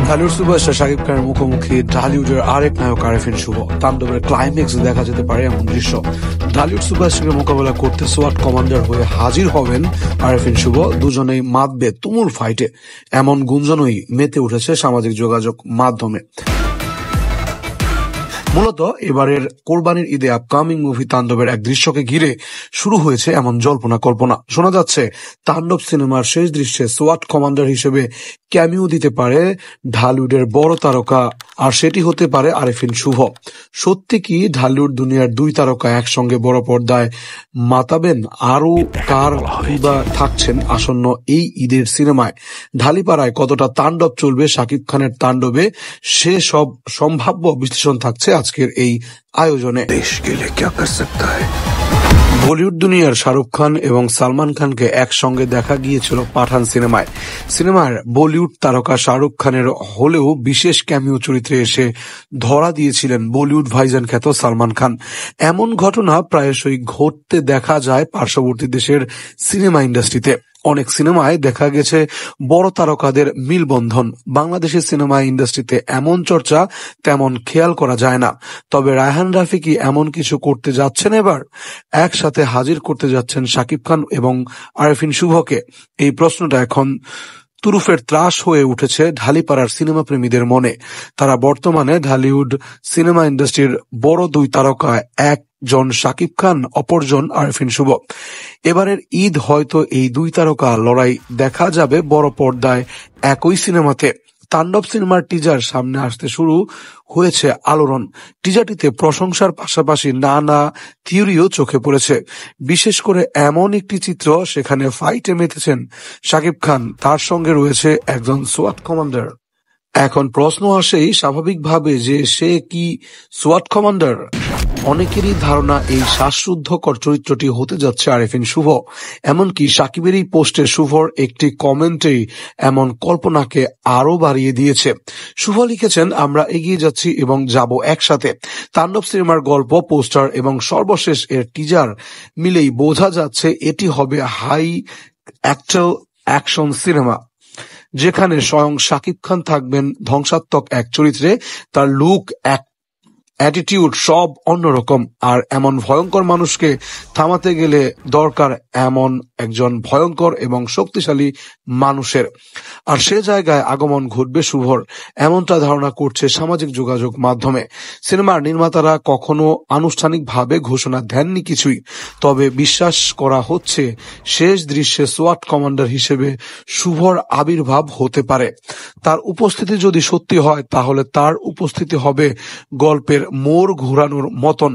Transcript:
Dhallywood superstar Shakib খানের মুখোমুখি ঢালিউডের আরেক নায়ক আরেফিন শুভ। তাণ্ডবের ক্লাইম্যাক্স দেখা যেতে পারে এমন দৃশ্য। ঢালিউড সুপারস্টারকে মোকাবেলা করতে সোয়াট কমান্ডার হয়ে হাজির হবেন আরেফিন শুভ। দুজনেই মাতবে তুমুল ফাইটে, এমন গুঞ্জনই মেতে উঠেছে সামাজিক যোগাযোগ মাধ্যমে। মূলত এবারের কোরবানির ঈদে আপকামিং মুভি তাণ্ডবের এক দৃশ্যকে ঘিরে শুরু হয়েছে এমন জল্পনা কল্পনা। শোনা যাচ্ছে তাণ্ডব সিনেমার শেষ দৃশ্যে সোয়াট কমান্ডার হিসেবে ক্যামিও দিতে পারে ঢালিউডের বড় তারকা, আর সেটি হতে পারে আরেফিন শুভ। সত্যি কি ঢালিউড দুনিয়ার দুই তারকা একসঙ্গে বড় পর্দায় মাতাবেন? আরও কার বা থাকছেন আসন্ন এই ঈদের সিনেমায়? ঢালিপাড়ায় কতটা তাণ্ডব চলবে শাকিব খানের তাণ্ডবে, সে সব সম্ভাব্য বিশ্লেষণ থাকছে আজকের এই আয়োজনে। বলিউড দুনিয়ার শাহরুখ খান এবং সালমান খানকে একসঙ্গে দেখা গিয়েছিল পাঠান সিনেমায়। সিনেমার বলিউড তারকা শাহরুখ খানের হলেও বিশেষ ক্যামিও চরিত্রে এসে ধরা দিয়েছিলেন বলিউড ভাইজান খ্যাত সালমান খান। এমন ঘটনা প্রায়শই ঘটতে দেখা যায় পার্শ্ববর্তী দেশের সিনেমা ইন্ডাস্ট্রিতে। অনেক সিনেমায় দেখা গেছে বড় তারকাদের মিলবন্ধন। বাংলাদেশের সিনেমা ইন্ডাস্ট্রিতে এমন চর্চা তেমন খেয়াল করা যায় না। তবে রায়হান রাফি কি এমন কিছু করতে যাচ্ছেন? এবার একসাথে হাজির করতে যাচ্ছেন শাকিব খান এবং আরেফিন শুভকে? এই প্রশ্নটা এখন তুরুফের ত্রাস হয়ে উঠেছে ঢালিপাড়ার সিনেমা প্রেমীদের মনে। তারা বর্তমানে ঢালিউড সিনেমা ইন্ডাস্ট্রির বড় দুই তারকা, একজন শাকিব খান, অপরজন আরেফিন শুভ। এবারের ঈদ হয়তো এই দুই তারকা লড়াই দেখা যাবে বড় পর্দায় একই সিনেমাতে। তাণ্ডব সিনেমার টিজার সামনে আসতে শুরু হয়েছে আলোড়ন। টিজারটিতে প্রশংসার পাশাপাশি নানা থিওরিও চোখে পড়েছে। বিশেষ করে এমন একটি চিত্র, সেখানে ফাইটে মেতেছেন শাকিব খান, তার সঙ্গে রয়েছে একজন সোয়াট কমান্ডার। এখন প্রশ্ন আসেই স্বাভাবিকভাবে যে সে কি সোয়াট কমান্ডার? অনেকেরই ধারণা এই শ্বাসরুদ্ধকর চরিত্রটি হতে যাচ্ছে আরেফিন শুভ। এমনকি সাকিবের এই পোস্টে শুভর একটি কমেন্টেই এমন কল্পনাকে আরো বাড়িয়ে দিয়েছে। শুভ লিখেছেন, আমরা এগিয়ে যাচ্ছি এবং যাব একসাথে। তাণ্ডব সিনেমার গল্প, পোস্টার এবং সর্বশেষ এর টিজার মিলেই বোঝা যাচ্ছে এটি হবে হাই অ্যাকশন সিনেমা, যেখানে স্বয়ং শাকিব খান থাকবেন ধ্বংসাত্মক এক চরিত্রে। তার লুক, অ্যাটিটিউড সব অন্যরকম। আর এমন ভয়ঙ্কর মানুষকে থামাতে গেলে দরকার এমন একজন ভয়ঙ্কর এবং শক্তিশালী মানুষের। আর সে জায়গায় আগমন ঘটবে শুভর, এমনটা ধারণা করছে সামাজিক যোগাযোগ মাধ্যমে। সিনেমার নির্মাতারা কখনো আনুষ্ঠানিকভাবে ঘোষণা দেননি কিছুই, তবে বিশ্বাস করা হচ্ছে শেষ দৃশ্যে সোয়াট কমান্ডার হিসেবে শুভর আবির্ভাব হতে পারে। তার উপস্থিতি যদি সত্যি হয়, তাহলে তার উপস্থিতি হবে গল্পের মোড় ঘোরানোর মতন।